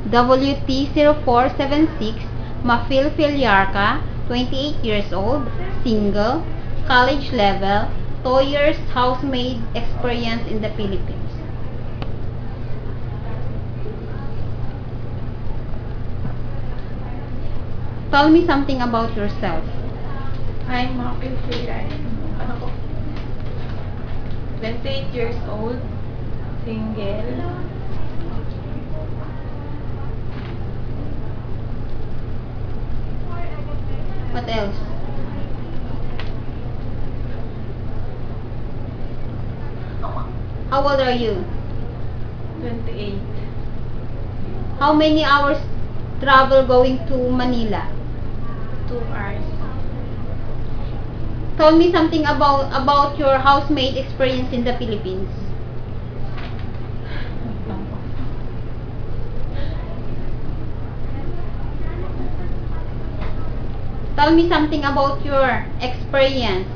WT0476, Mafil Filyarca, 28 years old, single, college level, 2 years housemaid experience in the Philippines. Tell me something about yourself. I'm Mafil Filyarca. 28 years old, single. What else? How old are you? 28. How many hours travel going to Manila? 2 hours. Tell me something about your housemaid experience in the Philippines. Tell me something about your experience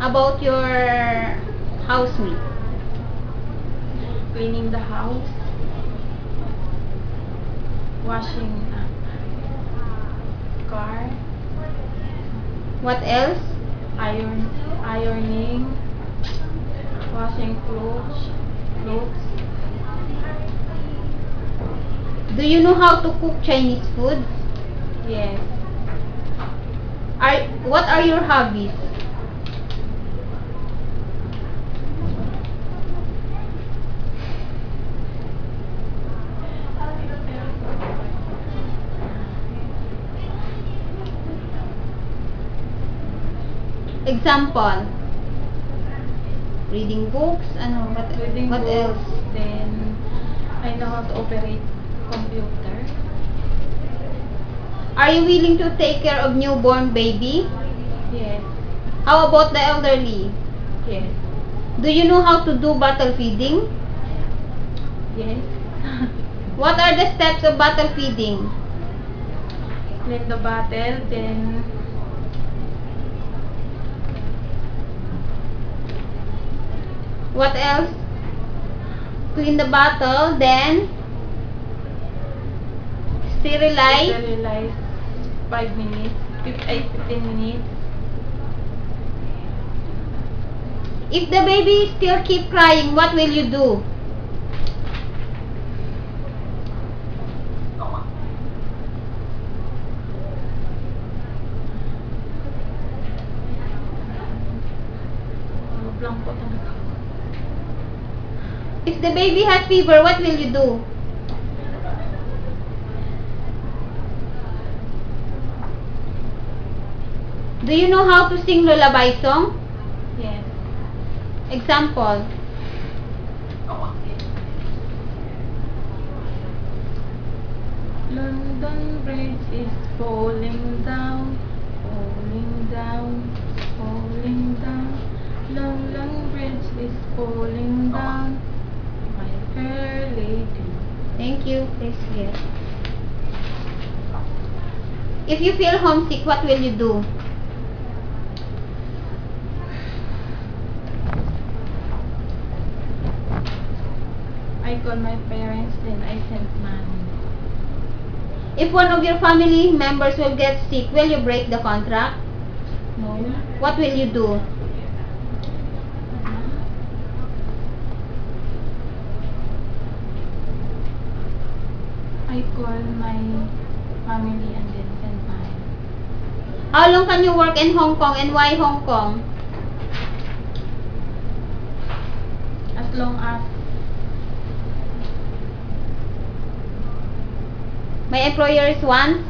about your housemaid. Cleaning the house, washing car, What else? ironing, washing clothes. Do you know how to cook Chinese food? Yes. What are your hobbies? Example. Reading books, Reading what books, else? then I know how to operate computer. Are you willing to take care of newborn baby? Yes. How about the elderly? Yes. Do you know how to do bottle feeding? Yes. What are the steps of bottle feeding? Clean the bottle, then What else? Clean the bottle, then sterilize. 5 minutes, 15 minutes. If the baby still keep crying, what will you do? Blanco talaga. If the baby has fever, what will you do? Do you know how to sing lullaby song? Yes. Example. London Bridge is falling down, falling down, falling down. London Bridge is falling down, my fair lady. Thank you. Please get. If you feel homesick, what will you do? I call my parents, then I send money. If one of your family members will get sick, will you break the contract? No. What will you do? I call my family and then send money. How long can you work in Hong Kong and why Hong Kong? As long as My employers want